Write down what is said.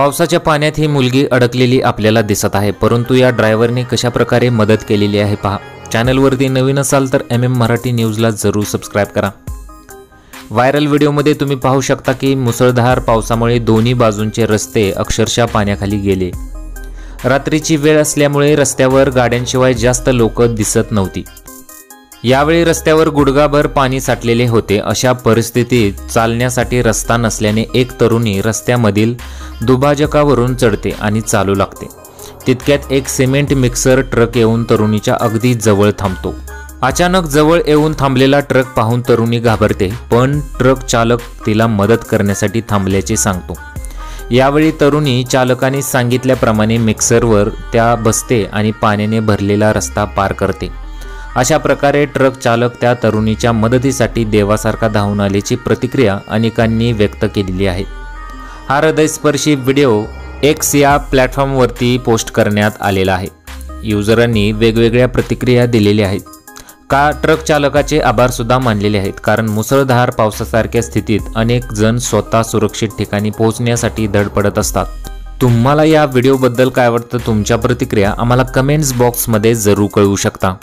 पावसाच्या पाण्यात ही मुलगी अडकलेली आपल्याला दिसत आहे, परंतु या ड्रायव्हरने कशा प्रकारे मदत केलेली आहे पहा। चॅनलवरती नवीन असाल तर MM मराठी न्यूजला जरूर सबस्क्राइब करा। व्हायरल व्हिडिओमध्ये तुम्ही पाहू शकता की मुसळधार पावसामुळे दोन्ही बाजूंचे रस्ते अक्षरशः पाण्याखाली गेले। रात्रीची वेळ असल्यामुळे रस्त्यावर गाड्यांशिवाय जास्त लोक दिसत नव्हती। यावेळी रस्त्यावर गुडघाभर पाणी साठलेले होते। अशा परिस्थितीत चालण्यासाठी रस्ता नसल्याने एक तरुणी रस्त्यामधील दुभाजकावरून चढते आणि चालू लागते। तितक्यात एक सिमेंट मिक्सर ट्रक येऊन तरुणीच्या अगदी जवळ थांबतो। अचानक जवळ येऊन थांबलेला ट्रक पाहून तरुणी घाबरते, पण ट्रक चालक तिला मदत करण्यासाठी थांबल्याचे सांगतो। यावेळी तरुणी चालकाने सांगितल्याप्रमाणे मिक्सरवर त्या बसते आणि पाण्याने भरलेला रस्ता पार करते। अशा प्रकारे ट्रक चालक त्या तरुणीच्या मदतीसाठी देवासारखा धावून आल्याची प्रतिक्रिया अनेकांनी व्यक्त केलेली आहे। हा हृदयस्पर्शी व्हिडिओ X या प्लॅटफॉर्मवरती पोस्ट करण्यात आलेला आहे। युजरांनी वेगवेगळ्या प्रतिक्रिया दिलेल्या आहेत। का ट्रक चालकाचे आभार सुद्धा मानलेले आहेत, कारण मुसळधार पावसासारख्या स्थितीत अनेक जण स्वतः सुरक्षित ठिकाणी पोहोचण्यासाठी धडपडत असतात। तुम्हाला या व्हिडिओबद्दल काय वाटतं? तुमच्या प्रतिक्रिया आम्हाला कमेंट्स बॉक्समध्ये जरूर कळवू शकता।